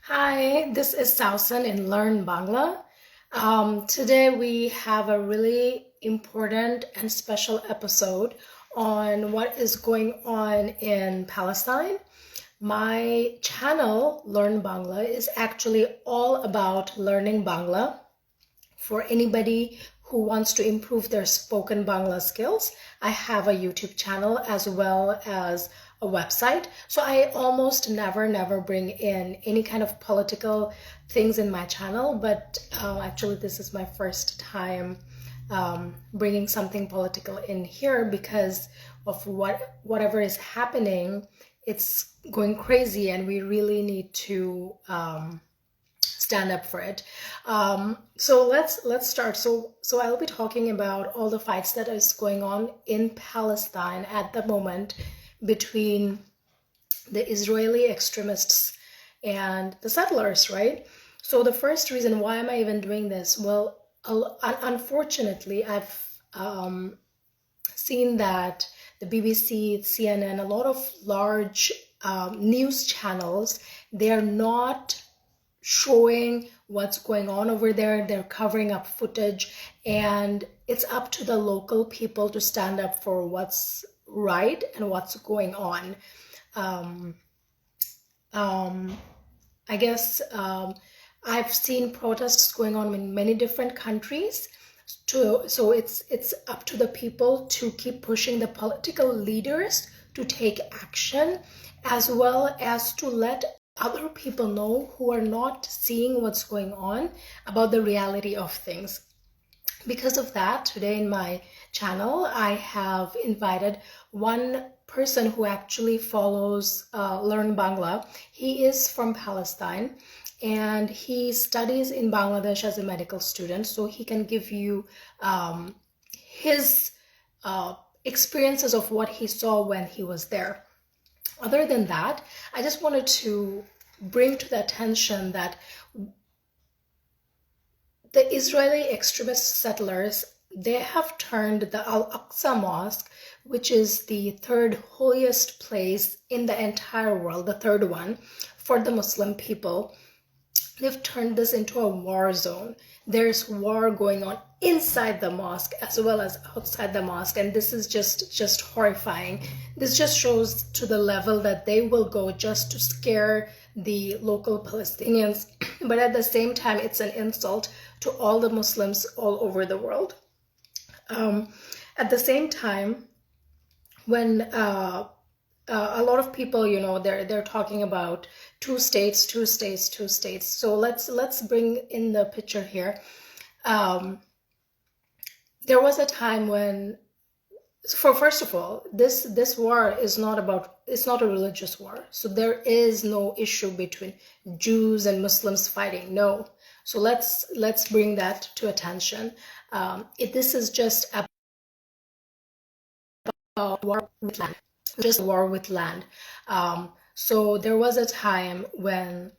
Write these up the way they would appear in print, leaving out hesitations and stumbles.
Hi, this is Sausan in Learn Bangla. Today we have a really important and special episode on what is going on in Palestine. My channel, Learn Bangla, is actually all about learning Bangla for anybody who wants to improve their spoken Bangla skills. I have a YouTube channel as well as a website. So I almost never bring in any kind of political things in my channel, but actually this is my first time bringing something political in here because of whatever is happening. It's going crazy and we really need to stand up for it. So let's start. So I'll be talking about all the fights that is going on in Palestine at the moment between the Israeli extremists and the settlers, right? So the first reason, why am I even doing this? Well, unfortunately, I've seen that the BBC, CNN, a lot of large news channels, they're not showing what's going on over there. They're covering up footage, and it's up to the local people to stand up for what's right and what's going on. I guess I've seen protests going on in many different countries. So it's up to the people to keep pushing the political leaders to take action, as well as to let other people know who are not seeing what's going on about the reality of things. Because of that, today in my channel, I have invited one person who actually follows Learn Bangla. He is from Palestine and he studies in Bangladesh as a medical student, so he can give you his experiences of what he saw when he was there. Other than that, I just wanted to bring to the attention that the Israeli extremist settlers, they have turned the Aqsa Mosque, which is the third holiest place in the entire world, the third one for the Muslim people. They've turned this into a war zone. There's war going on inside the mosque as well as outside the mosque, and this is just horrifying. This just shows to the level that they will go just to scare the local Palestinians, but at the same time it's an insult to all the Muslims all over the world. At the same time, when a lot of people, you know, they're talking about two states. So let's bring in the picture here. There was a time when, first of all, this war is not about, it's not a religious war. So there is no issue between Jews and Muslims fighting. No. So let's bring that to attention. This is just about war with land, just war with land. So there was a time when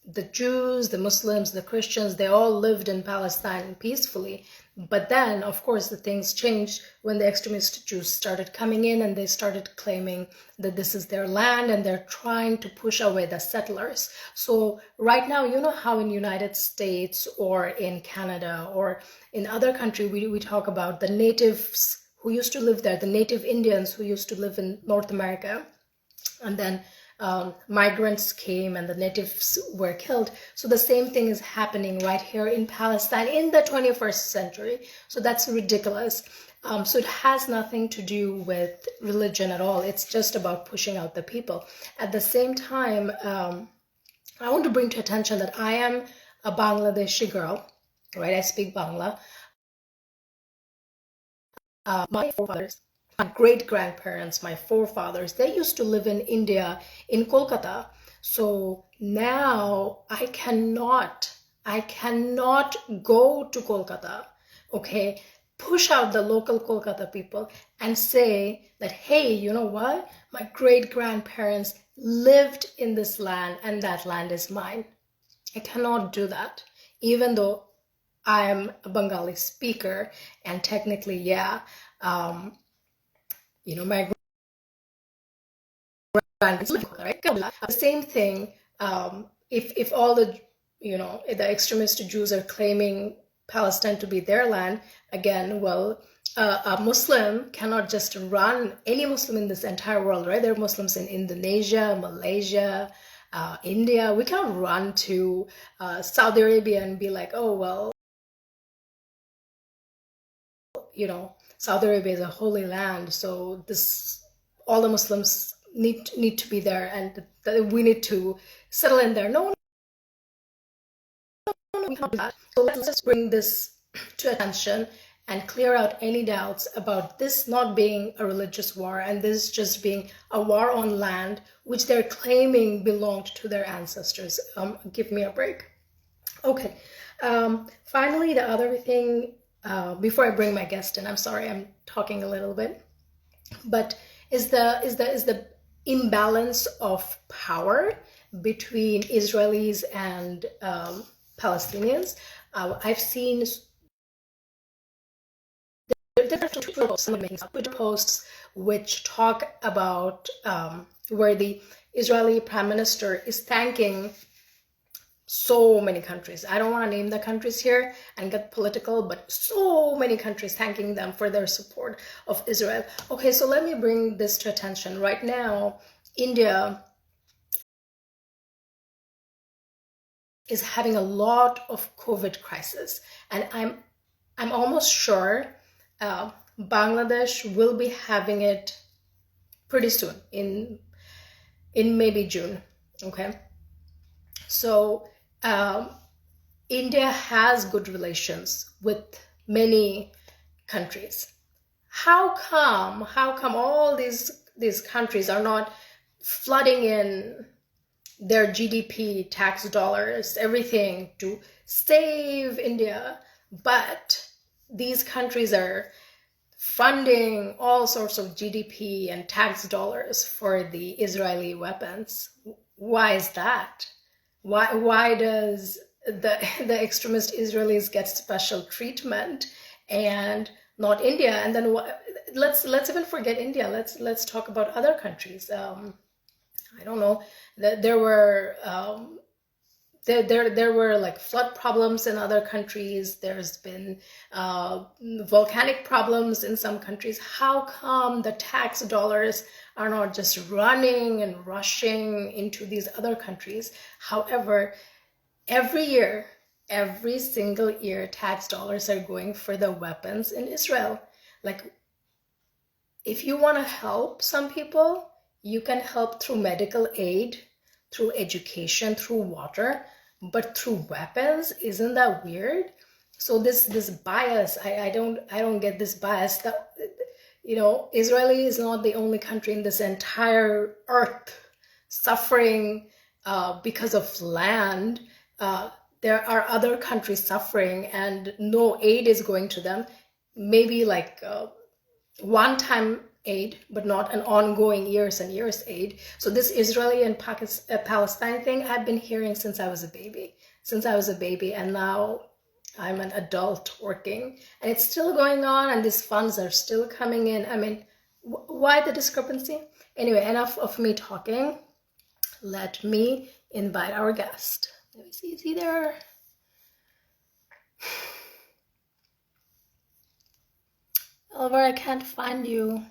the Jews, the Muslims, the Christians, they all lived in Palestine peacefully. But then, of course, the things changed when the extremist Jews started coming in and they started claiming that this is their land and they're trying to push away the settlers. So right now, you know how in United States or in Canada or in other countries, we talk about the natives who used to live there, the native Indians who used to live in North America. And then migrants came and the natives were killed. So the same thing is happening right here in Palestine in the 21st century. So that's ridiculous. So it has nothing to do with religion at all. It's just about pushing out the people. At the same time, I want to bring to attention that I am a Bangladeshi girl, right? I speak Bangla. My forefathers, my great-grandparents, my forefathers, they used to live in India, in Kolkata. So now I cannot go to Kolkata, okay, push out the local Kolkata people and say that, hey, you know what? My great-grandparents lived in this land and that land is mine. I cannot do that, even though I'm a Bengali speaker, and technically, yeah, you know, my grandparents live in Kolkata, right? The same thing if all the, the extremist Jews are claiming Palestine to be their land, again, well, a Muslim cannot just run, any Muslim in this entire world, right? There are Muslims in Indonesia, Malaysia, India. We can't run to Saudi Arabia and be like, oh, well, Saudi Arabia is a holy land, so all the Muslims need to be there, and we need to settle in there. No, we can't do that. So let's just bring this to attention and clear out any doubts about this not being a religious war and this just being a war on land which they're claiming belonged to their ancestors. Give me a break. Okay. Finally, the other thing, before I bring my guest in, I'm sorry I'm talking a little bit, but is the imbalance of power between Israelis and Palestinians. I've seen Twitter posts which talk about where the Israeli Prime Minister is thanking so many countries. I don't want to name the countries here and get political, but so many countries thanking them for their support of Israel. Okay, so let me bring this to attention. Right now, India is having a lot of COVID crisis, and I'm almost sure Bangladesh will be having it pretty soon in maybe June. Okay, so India has good relations with many countries. How come all these countries are not flooding in their GDP, tax dollars, everything to save India, but these countries are funding all sorts of GDP and tax dollars for the Israeli weapons? Why is that? Why does the extremist Israelis get special treatment and not India? And then let's even forget India. Let's talk about other countries. I don't know. There were there were like flood problems in other countries. There's been volcanic problems in some countries. How come the tax dollars are not just running and rushing into these other countries? However, every single year, tax dollars are going for the weapons in Israel. Like, if you want to help some people, you can help through medical aid, through education, through water, but through weapons, isn't that weird? So this bias, I don't get this bias that, Israel is not the only country in this entire earth suffering because of land. There are other countries suffering and no aid is going to them. Maybe like one-time aid, but not an ongoing years and years aid. So this Israeli and Palestine thing, I've been hearing since I was a baby, and now I'm an adult working, and it's still going on, and these funds are still coming in. I mean, why the discrepancy? Anyway, enough of me talking. Let me invite our guest. Let me see, is he there? Oliver, I can't find you.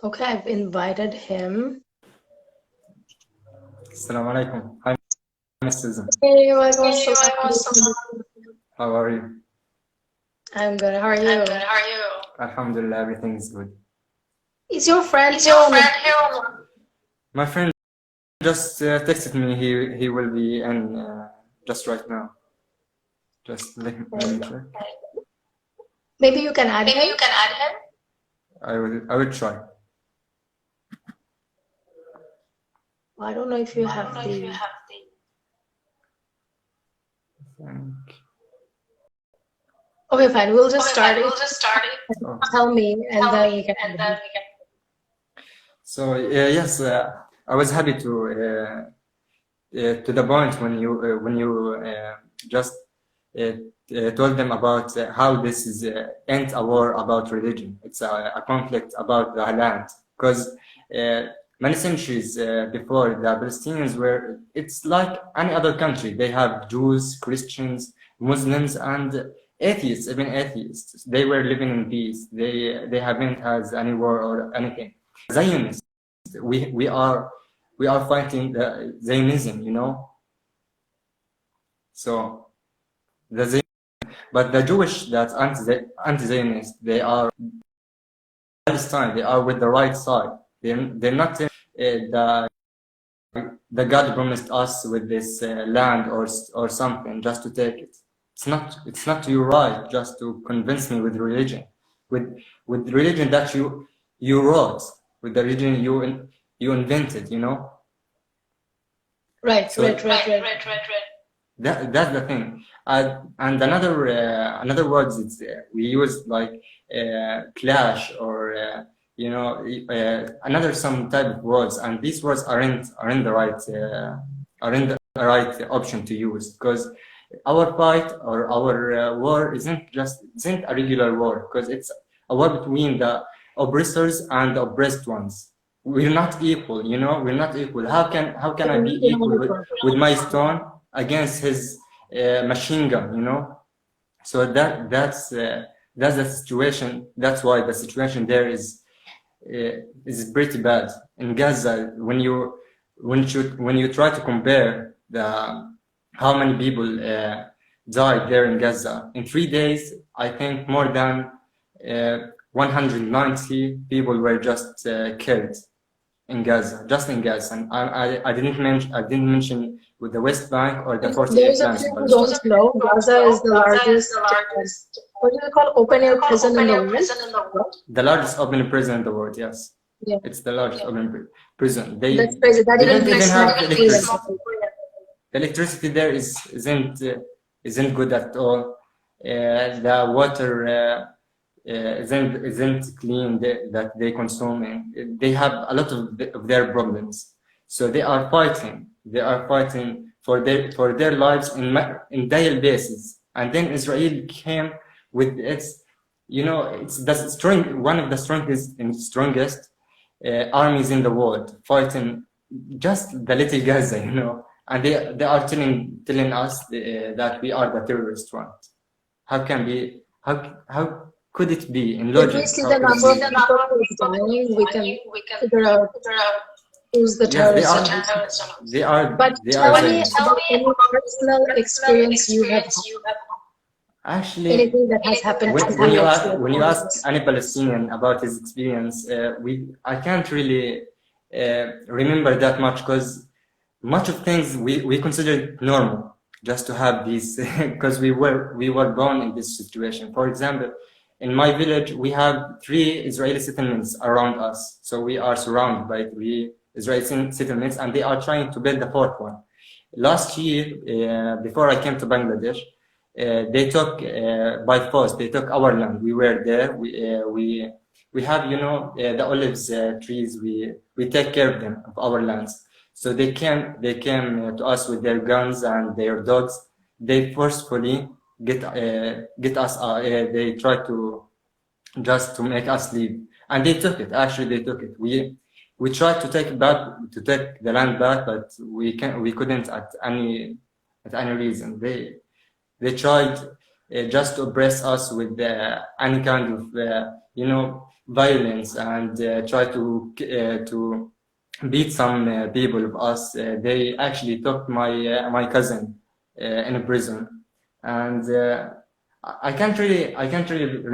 Okay, I've invited him. Assalamu alaikum. Hi, Miss Susan. Hey, welcome. Hey, how are you? I'm good. How are you? Alhamdulillah, everything is good. Is your friend here? My friend just texted me. He will be in just right now. Just let me check. Maybe you can add him. I will try. Well, I don't know if you have the. Okay, fine. We'll just start it. Oh. Tell me, and then we can. So yes, I was happy to the point when you just told them about how this is ain't a war about religion. It's a conflict about the land. Because many centuries before, the Palestinians were, it's like any other country. They have Jews, Christians, Muslims, and atheists, even atheists. They were living in peace. They haven't had any war or anything. Zionists, we are fighting the Zionism, you know. So but the Jewish that's anti-Zionist, they are Palestine. They are with the right side. They're not the God promised us with this land or something just to take it. It's not your right just to convince me with religion, with religion that you wrote, with the religion you invented, you know. Right. That's the thing. And another words it's we use like clash or you know another some type of words, and these words aren't the right option to use, because our fight or our war isn't a regular war, because it's a war between the oppressors and the oppressed ones. We're not equal, you know. We're not equal. How can I be equal with my stone against his machine gun, you know? So that's the situation. That's why the situation there is pretty bad in Gaza. When you try to compare how many people died there in Gaza in 3 days, I think more than 190 people were just killed in Gaza, just in Gaza. And I didn't mention with the West Bank or the 48 Those of lands. you who don't know, Gaza is the largest, what do you call, open-air prison in the world? The largest open prison in the world, yes. Yeah. It's the largest open prison. That's crazy. That they don't even have electricity. The electricity there isn't good at all. The water isn't clean that they consume. They have a lot of their problems. So they are fighting. They are fighting for their lives in daily basis. And then Israel came with its, you know, it's one of the strongest armies in the world, fighting just the little Gaza, you know. And they are telling us that we are the terrorist one. How could it be in logic? If we see the number of people who is dying, we can figure out who's the terrorist. But tell me about any personal experience you have. Actually, anything that has happened when you ask any Palestinian about his experience, I can't really remember that much, because much of things we consider normal just to have these because we were born in this situation. For example, in my village we have 3 Israeli settlements around us, so we are surrounded by 3 Israeli settlements, and they are trying to build the 4th one. Last year, before I came to Bangladesh, they took by force. They took our land. We were there. We have, you know, the olives trees. We take care of them, of our lands. So they came to us with their guns and their dogs. They forcefully get us. They tried to just to make us leave, and they took it. Actually, they took it. We tried to take the land back, but we couldn't at any reason. They tried just to oppress us with any kind of you know, violence, and try to beat some people of us. They actually took my cousin in a prison, and I can't really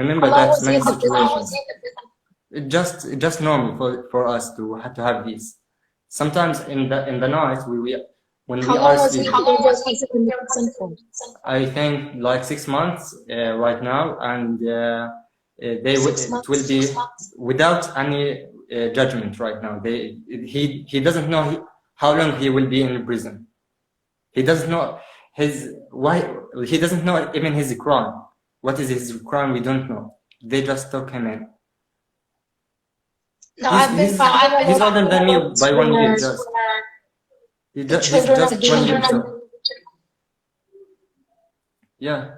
remember that many situations. It's just normal for us to have these. Sometimes in the night when we are sleeping. I think like 6 months right now, and it will be without any judgment right now. He doesn't know how long he will be in prison. He doesn't know he doesn't know even his crime. What is his crime? We don't know. They just took him in. He's older than me by 1 year. He's just 1 year. Yeah,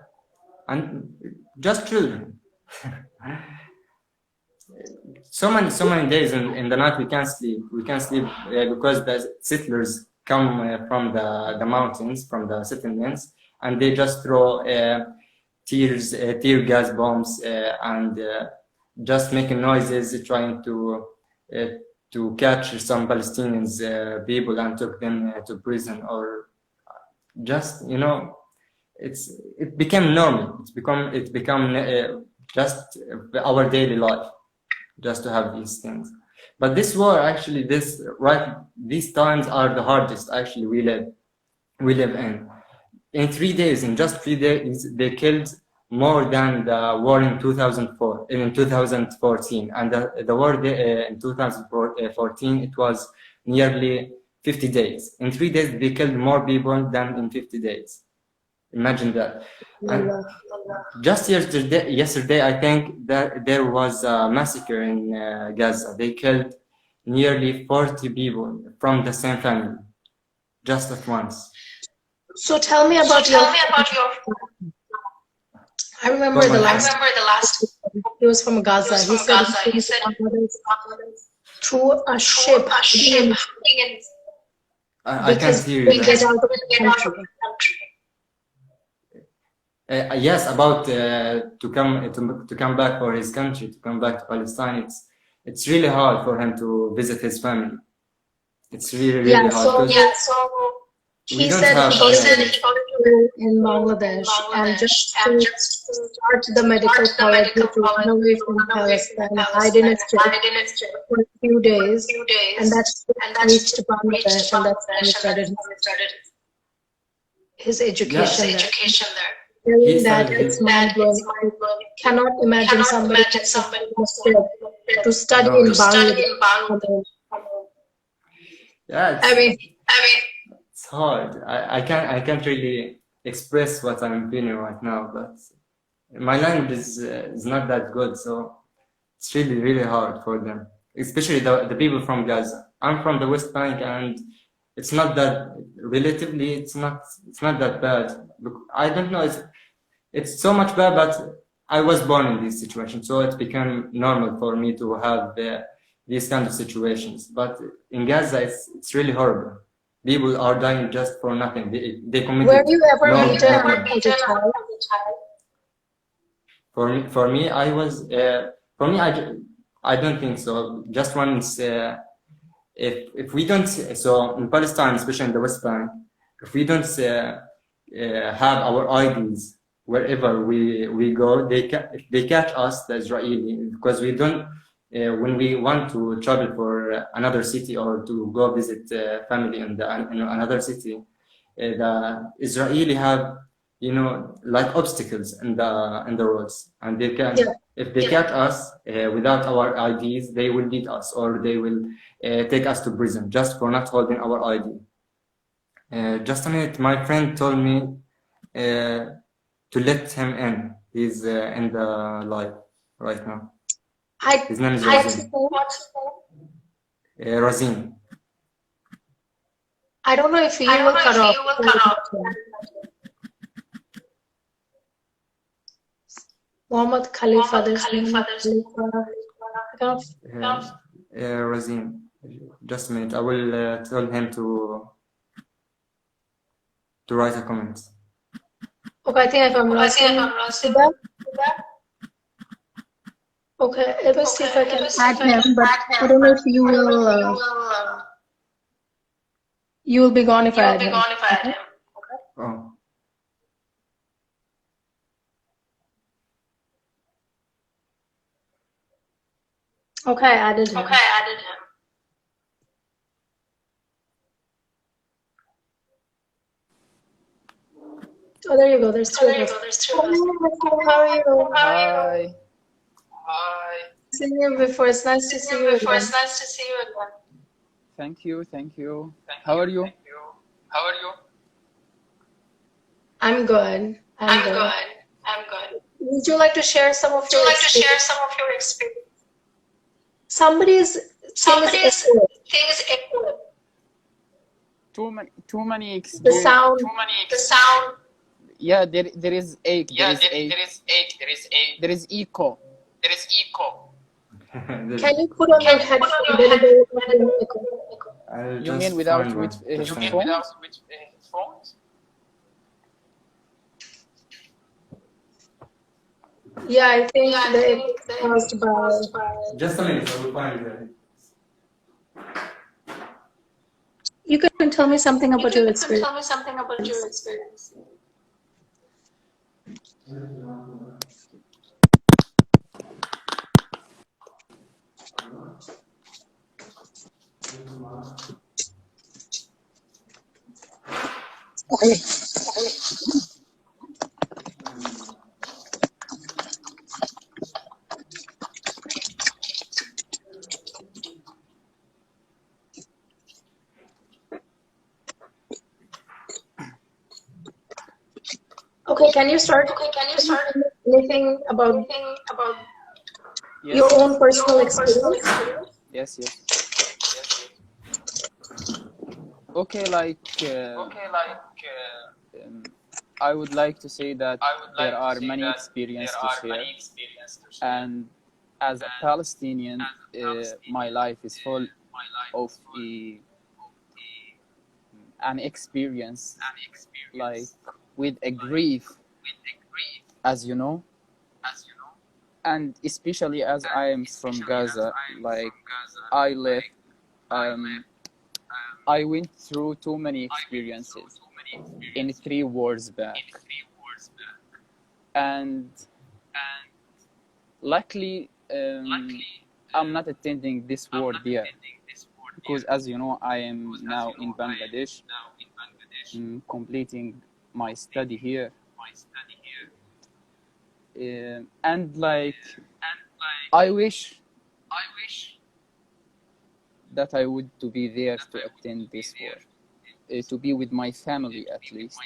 and just children. So many days in the night we can't sleep. We can't sleep because the settlers come from the mountains, from the settlements, and they just throw tear gas bombs and just making noises, trying uh, to catch some Palestinians people and took them to prison, or just it became normal. It become just our daily life, just to have these things. But this war, actually, these times are the hardest actually we live in. In 3 days, in just 3 days, they killed more than the war in 2004, in 2014, and the war in 2014 it was nearly 50 days. In 3 days, they killed more people than in 50 days. Imagine that. And just yesterday, I think that there was a massacre in Gaza. They killed nearly 40 people from the same family, just at once. So tell me about your. I remember the last. He was from Gaza. He said through a ship. I can't hear you. Get out of the country. Yes, about to come back for his country, to come back to Palestine. It's really hard for him to visit his family. It's really hard. So he said he got in Bangladesh and just to start the medical college to run away from Palestine, hide in a church for a few days, and that's reached Bangladesh, and that's when he started his education there. Hearing that, it's mind-blowing. Cannot imagine somebody to study in Bangladesh. Yeah, I mean, it's hard. I can't really express what I'm feeling right now, but my language is not that good, so it's really hard for them, especially the people from Gaza. I'm from the West Bank, and it's not that relatively. It's not that bad. I don't know. It's so much bad, but I was born in this situation, so it became normal for me to have these kind of situations. But in Gaza, it's really horrible. People are dying just for nothing. They committed. Were you ever beaten as a child? For me, I don't think so. Just once, if we don't, so in Palestine, especially in the West Bank, if we don't have our IDs wherever we go, they catch us, the Israeli, because we don't. When we want to travel for another city or to go visit family in another city, the Israeli have like obstacles in the roads, and they can if they catch us without our IDs, they will beat us or they will take us to prison just for not holding our ID. Just a minute, my friend told me to let him in. He's in the live right now. His name is Razin. Razin. I don't know if you will cut off. Muhammad Khalifa. Razin. Just a minute. I will tell him to write a comment. Okay, I think I found Razin. Okay, let me see if I can add him, but I don't know if you will be gone if I add him. Okay? Oh. Okay, I added him. Oh, there you go. There's two of us. How are you? Hi. Seen you before. It's nice to see you again. Thank you. How are you? I'm good. Would you like to share some of your experience? Somebody's thing is Too many the sound. Yeah, there is ache, there is echo. Can you put on your headphone? Then it will not be echo. I'll You mean just without find one. with Just find headphones? Yeah, I think the echo is caused by. Just a minute, I will find it. You can tell me something about your experience. Okay, can you start anything about Yes, your own personal experience? yes. Okay, like I would like to say that there are many experiences to share, and as a Palestinian, my life is full of an experience, like with a grief, as you know, and especially as I am from Gaza, like I left, I went through too many experiences in 3 wars back, and luckily I'm not attending this war there because, as you know, I am now in Bangladesh, completing my study here, and like I wish that I would to be there to attend this war, to be with my family at least,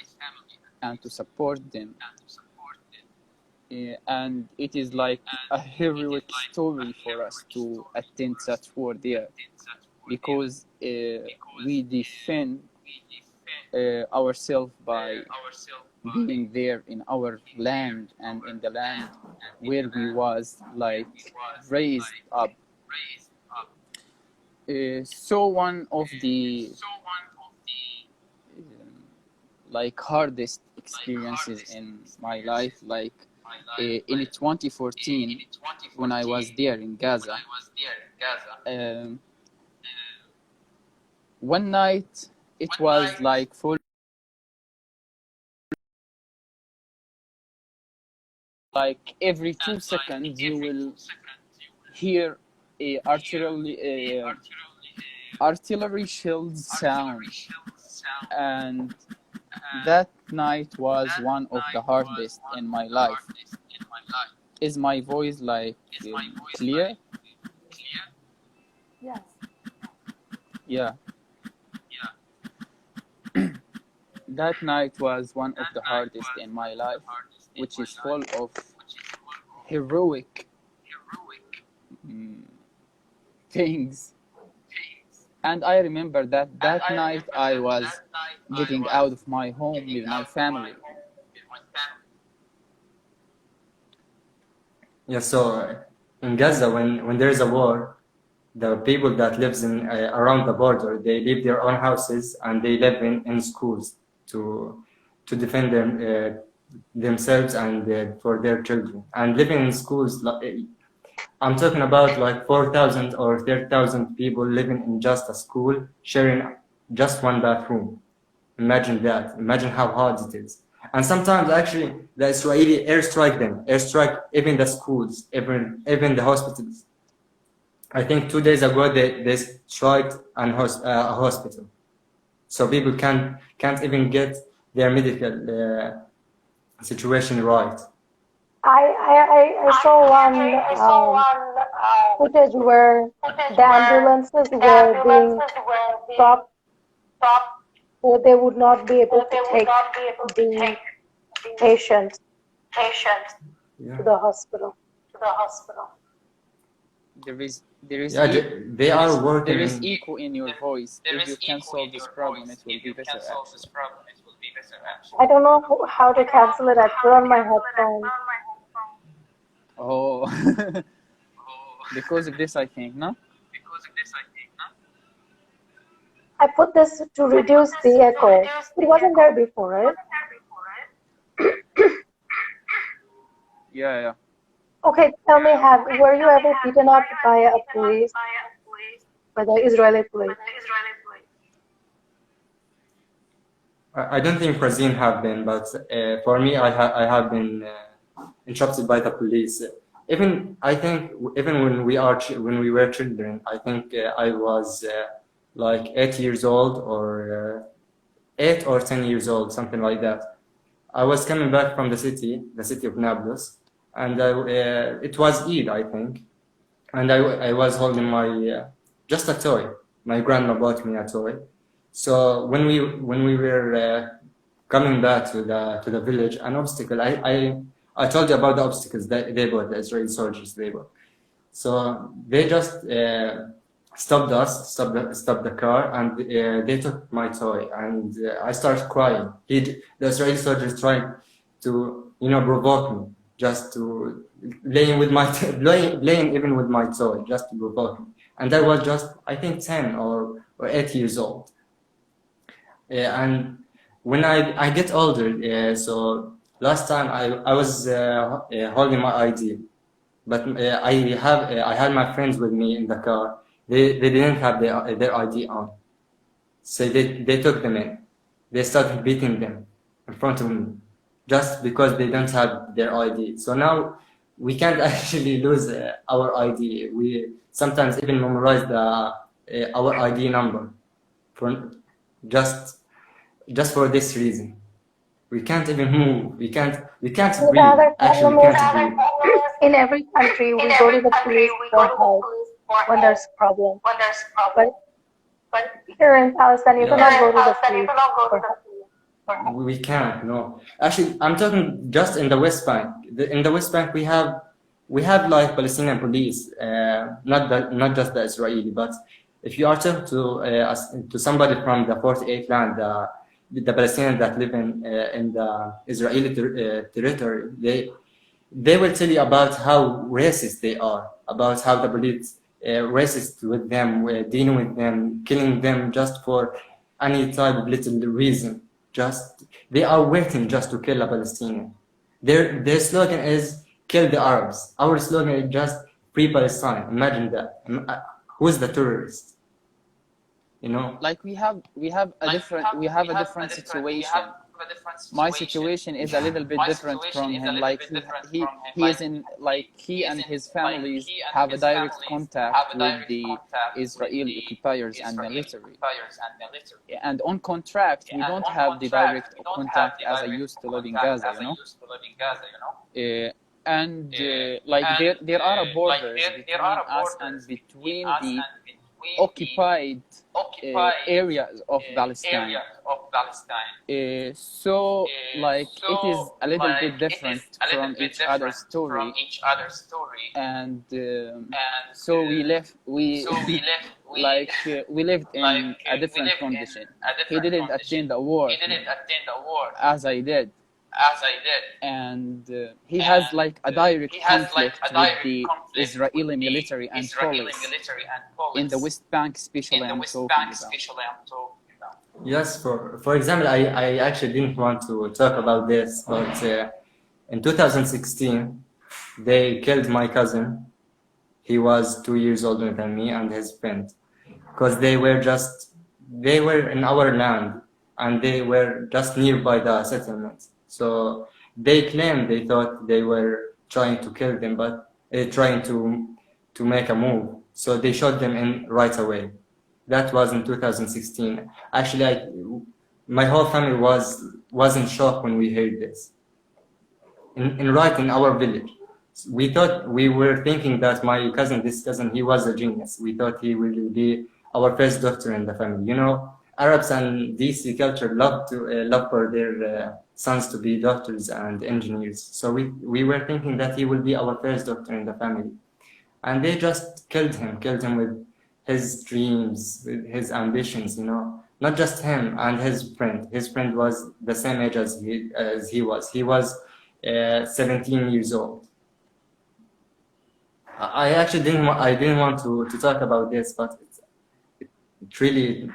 and to support them. And it is like a heroic story for us to attend such war there, because we defend ourselves by being there in our land and in the land where we was like raised up. So one of the like hardest experiences in my life, like in 2014 when I was there in Gaza, one night it was like full, like every 2 seconds you will hear a artillery shells sound, and that night was one of the hardest in my life. Is my voice like clear? Yes. Yeah. That night was one of the hardest in my life, which is full of heroic things. And I remember that night I was getting out of my home with my family. Yeah, so in Gaza, when there is a war, the people that lives in around the border, they leave their own houses and they live in schools to defend themselves and for their children. And living in schools, I'm talking about like 4,000 or 30,000 people living in just a school, sharing just one bathroom. Imagine that. Imagine how hard it is. And sometimes actually the Israeli airstrike even the schools, even the hospitals. I think 2 days ago they strike a hospital, so people can't even get their medical situation right. I saw one footage where the ambulances were being stopped, so they would not be able to take the patients Yeah. to the hospital. There is They are working. there is echo in your voice. If you can solve this problem, it will be better actually. I don't know how to cancel it. I put on my headphones. Oh, because of this, I think, no? I put this to reduce the echo. It wasn't there before, right? Yeah. Okay, tell me, were you ever beaten up by a police, by the Israeli police? I don't think Brazil have been, but for me, I have been interrupted by the police. Even I think even when we were children, I think I was like 8 years old or 8 or 10 years old, something like that. I was coming back from the city of Nablus, and it was Eid, I think, and I was holding my just a toy. My grandma bought me a toy. So when we were coming back to the village, an obstacle. I told you about the obstacles that they bought, the Israeli soldiers they bought. So they just stopped the car, and they took my toy, and I started crying. The Israeli soldiers tried to provoke me, just to playing with my playing even with my toy, just to provoke me. And I was just, I think, 10 or 8 years old. And when I get older, so last time I was holding my ID, but I had my friends with me in the car. They didn't have their ID on, so they took them in. They started beating them in front of me, just because they don't have their ID. So now we can't actually lose our ID. We sometimes even memorize our ID number for just for this reason. We can't even move. We can't breathe. Actually, we can't breathe. In every country, we go to the police for help when there's a problem. But here in Palestine, you cannot go to the police for help. We can't. No. Actually, I'm talking just in the West Bank. In the West Bank, we have like Palestinian police, not just the Israeli. But if you are talking to somebody from the 48 land, the Palestinians that live in the Israeli territory, they will tell you about how racist they are, about how the police racist with them, dealing with them, killing them just for any type of little reason. Just they are waiting just to kill a Palestinian. Their slogan is "Kill the Arabs." Our slogan is just "Free Palestine." Imagine that. Who's the terrorist? Like we have a different situation. My situation is a little bit different from him. Like he is in, like, he and his families have a direct contact with the Israeli occupiers and military. And on contract, we don't have the direct contact as I used to live in Gaza, and like there are borders between us and between the occupied areas of Palestine. So like it is a little bit different from each other's story, and so we we lived in a different condition. He didn't attend a war as I did, and he has like a direct conflict with the Israeli military and police in the West Bank, especially. I'm talking about. Yes, for example, I actually didn't want to talk about this, but in 2016, they killed my cousin. He was 2 years older than me, and his friend, because they were in our land, and they were just nearby the settlement. So they claimed, they thought they were trying to kill them, but trying to make a move. So they shot them in right away. That was in 2016. Actually, my whole family was in shock when we heard this. In our village, we were thinking that this cousin, he was a genius. We thought he will be our first doctor in the family. Arabs and DC culture love for their sons to be doctors and engineers. So we were thinking that he will be our first doctor in the family, and they just killed him with his dreams, with his ambitions. Not just him and his friend. His friend was the same age as he was. He was 17 years old. I actually I didn't want to talk about this, but it really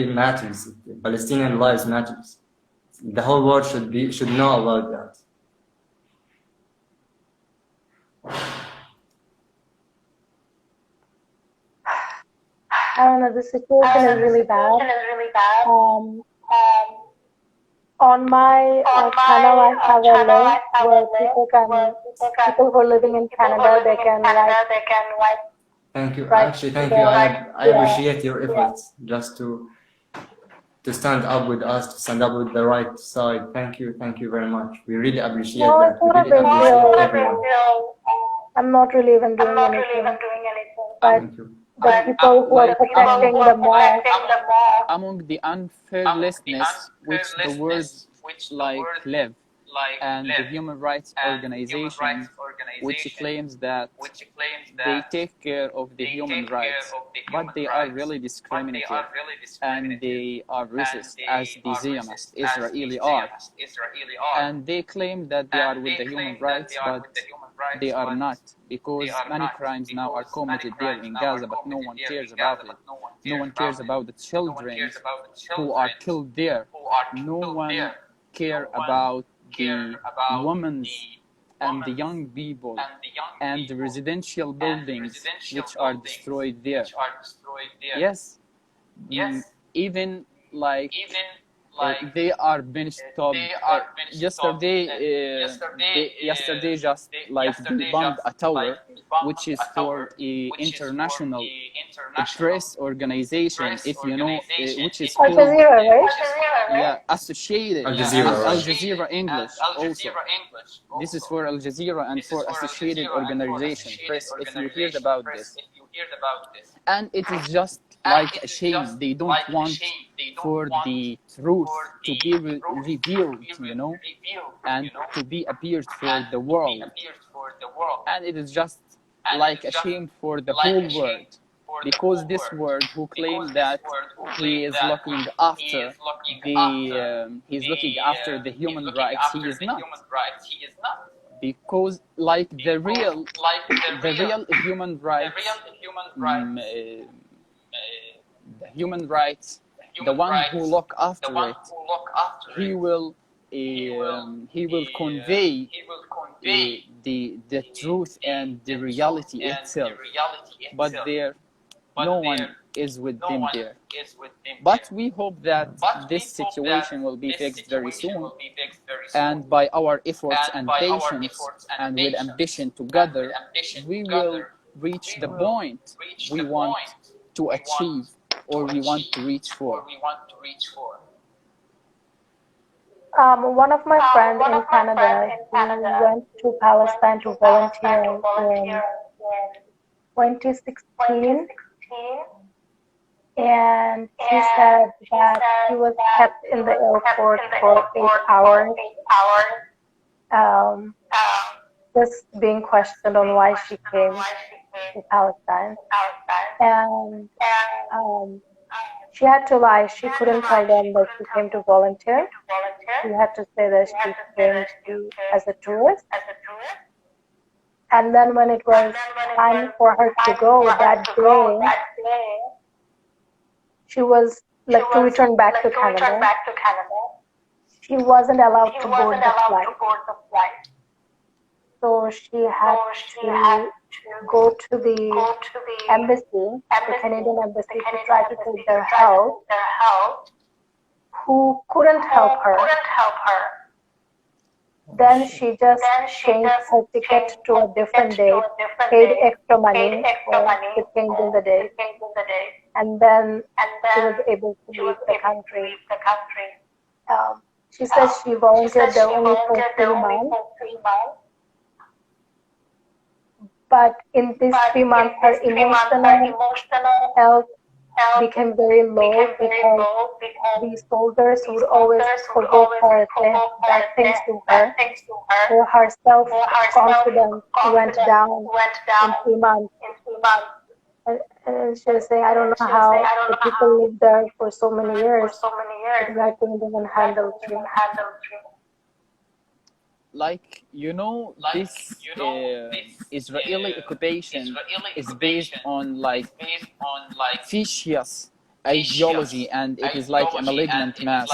matters. Palestinian lives matters. The whole world should know about that. I don't know, the situation is really bad. On my channel, I have a link where people who are living in Canada, they can write. Thank you. Right. Actually, thank you. I appreciate your efforts just to stand up with us, to stand up with the right side. Thank you very much. We really appreciate No, that. it's We not a really big appreciate deal. everyone. I'm not really even doing anything, but Thank you. the people who are protecting the mosque, among the unfairlessness which the world like live, and the human rights organizations which claims that they take care of the human rights, but they are really discriminative and they are racist as the Zionist Israeli are, and they claim that they are with the human rights, but they are not, because many crimes now are committed there in Gaza, but no one cares about it. No one cares about the children who are killed there. No one care about the women and the young people and the residential buildings which are destroyed there. Yes, even like they are being stopped. Yesterday, just like they bombed a tower, which is for a international press organization, if you know, which is Al called Jazeera, right? yeah, Associated Al and Jazeera, Al right. Jazeera English also. This is for Al Jazeera and for Associated Organization Press, if you heard about this. And it is just like a shame. They don't want for the truth to be revealed, you know, and to be appeared for the world. And it is just like a shame for the whole world, because this world who claim that he is looking after he's looking after the human rights, he is not, because like the real human rights, the human rights, the one who look after it, he will convey the truth and the reality itself, but there no one is with them there. But we hope that this situation will be fixed very soon, and by our efforts and patience and with ambition together, we will reach the point we want to achieve or we want to reach for. One of my friends in Canada, he went to Palestine to volunteer in 2016, and he said that he was kept in the airport for 8 hours, just being questioned on why she came to Palestine, and she had to lie. She couldn't tell them that she came to volunteer. She had to say that she came as a tourist. And then when it was time for her to go that day, she was like to return back to Canada. She wasn't allowed to board the flight. So she had to go to the embassy, the Canadian embassy, to try to take their help, who couldn't help her. Then she just changed her ticket to a different date, paid extra money for the change in the date, and then she was able to leave the country. She says she volunteered there only for 3 months, but in these 3 months her emotional health became very low because these soldiers would always provoke her, say bad things to her. So her self-confidence went down in 3 months. And she was saying, I don't know how the people live there for so many years, because I couldn't even handle three. Like, you know, this Israeli occupation is based on like vicious ideology, and it is like a malignant mask,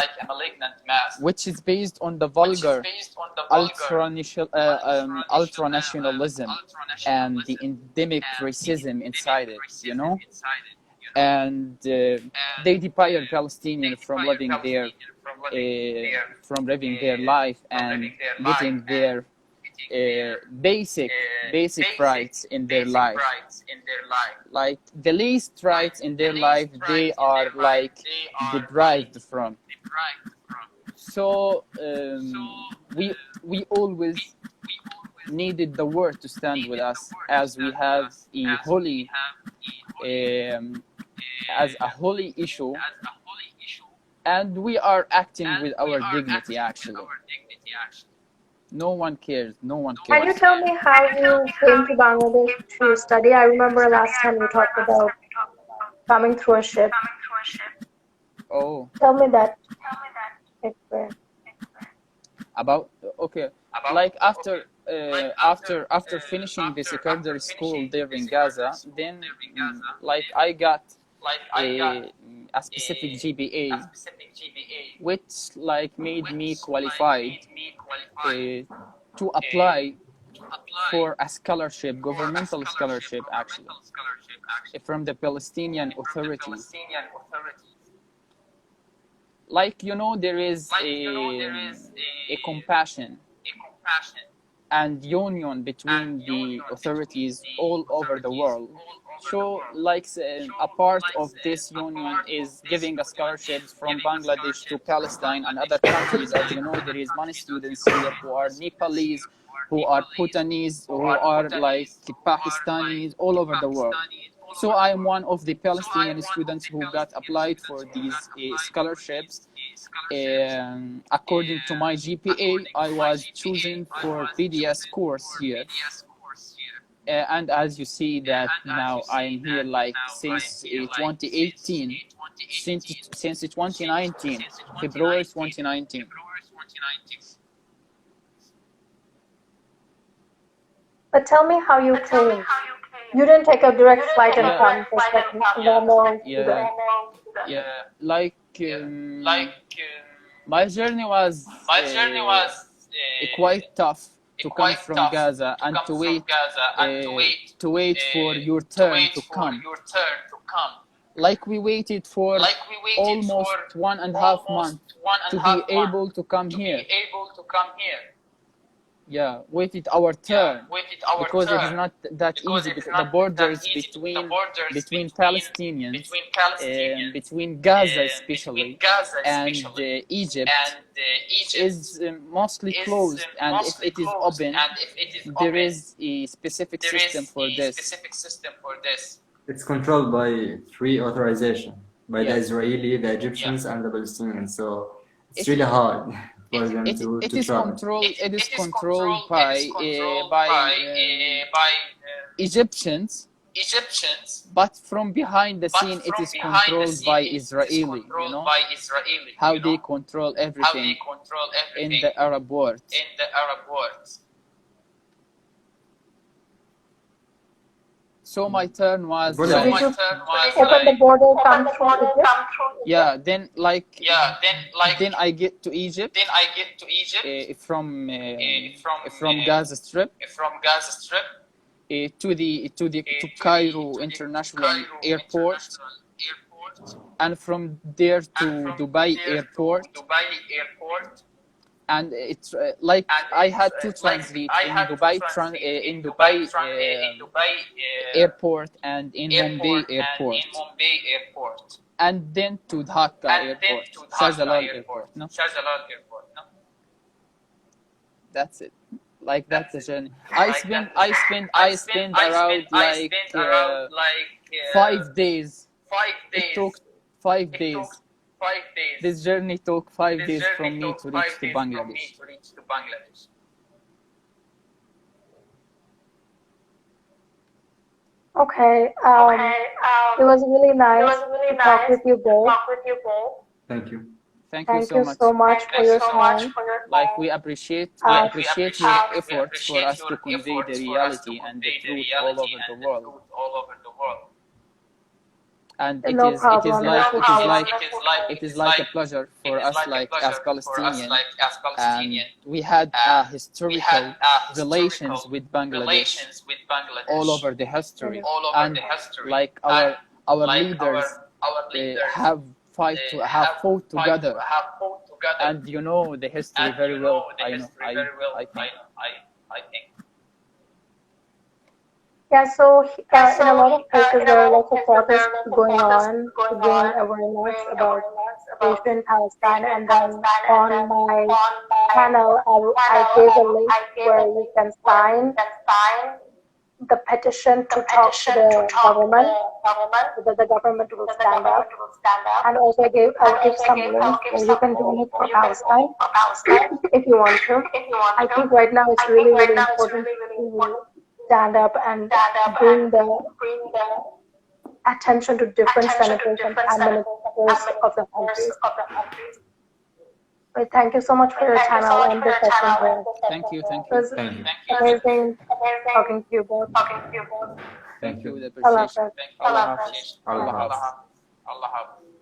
which is based on the vulgar ultranationalism and the endemic racism inside it, you know. And they deprive Palestinians from living their life and getting their basic rights in their life. Like the least rights in their life, they are like deprived from. So we always needed the world to stand with us, as we have a holy as a holy issue, and we are acting with our dignity. Actually, no one cares. Can you tell me how you came to Bangladesh to study? I remember last time you talked about coming through a ship. Oh, Tell me that experience. about okay, like after finishing the secondary school there in Gaza, then like I got a specific GPA, which like made me qualified to apply for a scholarship, governmental scholarship actually, from the Palestinian authorities. Like, you know, there is a compassion and union between the authorities all over the world. So, like, a part of this union is giving scholarships from Bangladesh to Palestine and other countries. As you know, there is many students here who are Nepalese, who are Bhutanese, who are like Pakistanis, all over the world. So I am one of the Palestinian students who got applied for these scholarships. According to my GPA, I was chosen for BDS course here. And as you see that now I am here like since 2018, since 2019, February 2019. But tell me how you came. You didn't take a direct flight and come, just like normal student. Like my journey was quite tough to come from Gaza and to wait for your turn to come. Like we waited for almost 1.5 months to be able to come here. Yeah, waited our turn, because it is not that easy, because the borders between Palestinians, between Gaza especially, and Egypt is mostly closed, and if it is open, there is a specific system for this. It's controlled by three authorization, by the Yeah. Israeli, the Egyptians, and the Palestinians. So it's really hard for them to travel. It is controlled by Egyptians, but from behind the scene it is controlled by Israeli. You know how they control everything in the Arab world. So my turn was Did you open the border, come through Egypt? yeah, then I get to Egypt from Gaza Strip to Cairo International Airport, and from there to Dubai Airport. And it's like I had to transit in Dubai Airport and in Mumbai Airport, and then to Dhaka Airport, Shahjalal Airport. No, that's it. Like that's the journey. I spent around like 5 days. It took 5 days. This journey took 5 days from me to reach to Bangladesh. Okay. It was really nice to talk with you both. Thank you. Thank you Thank so you much. so much for your time. Like we appreciate your efforts for us to convey the reality and the truth all over the world. And it No is it is problem. like That's it is okay. like it is like a pleasure for us, like as Palestinian, and we had historical relations with Bangladesh all over the history, and like our leaders have fought together, and you know the history very well. I know. I think. Yeah, so in a lot of places there are lots of protests going on to bring awareness about the issue in Palestine. And then on my channel, I gave a link where you can sign the petition to talk to the government so that the government will stand up. And also I'll give some links where you can donate for Palestine if you want to. I think right now it's really, really important to stand up and bring the attention to different senators and prime ministers of the countries. But thank you so much for your time. I'll end this session here. Thank you. It was amazing talking to you both. Thank you. The Allah appreciation. Hafiz. Allah Hafiz. Allah Allah Hafiz. Hafiz.